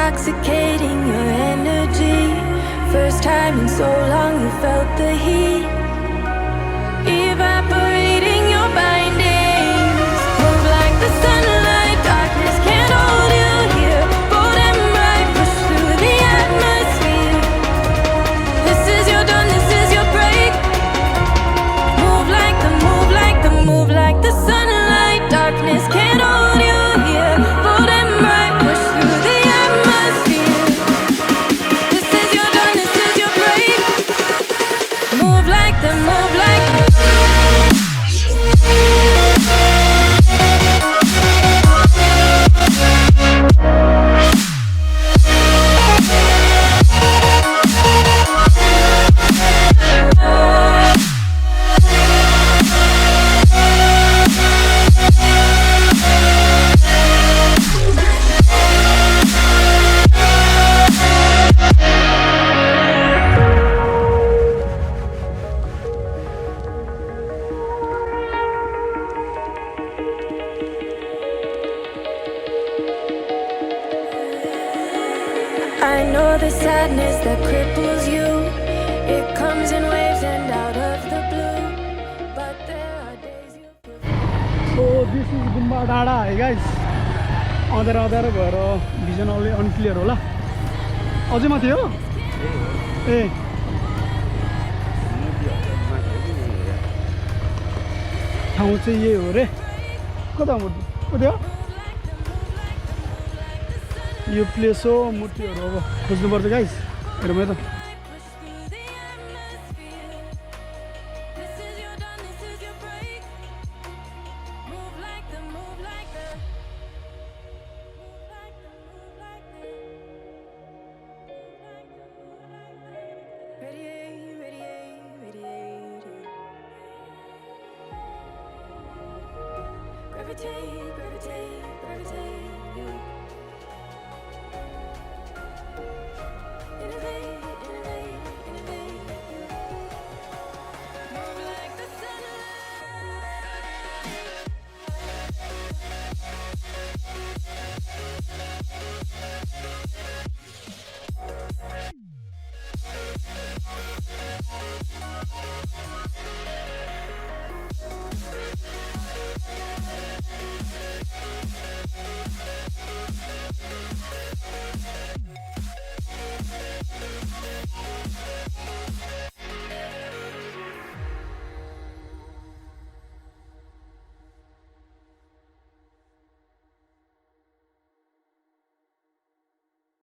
intoxicating your energy. First time in so long you felt the heat evaporating your bindings. Move like the sunlight, darkness can't hold you here. Bold and bright, push through the atmosphere. This is your dawn, this is your break. Move like the, move like the, move like the sunlight. Darkness can't hold you here. Bold and bright, push through the atmosphere. This is your dawn, this is your break. Move like the, move like the. I know the sadness that cripples you. It comes in waves and out of the blue. But there are days you feel. So this is Gumba Dada, hey guys. अँधेर भएर vision अलि unclear होला अझै माथि हो ए ठाउँ चाहिँ यही हो रे कता मूर्ति कति हो यो प्लेस हो मूर्तिहरू अब खोज्नुपर्छ गाइस हेरौँ है त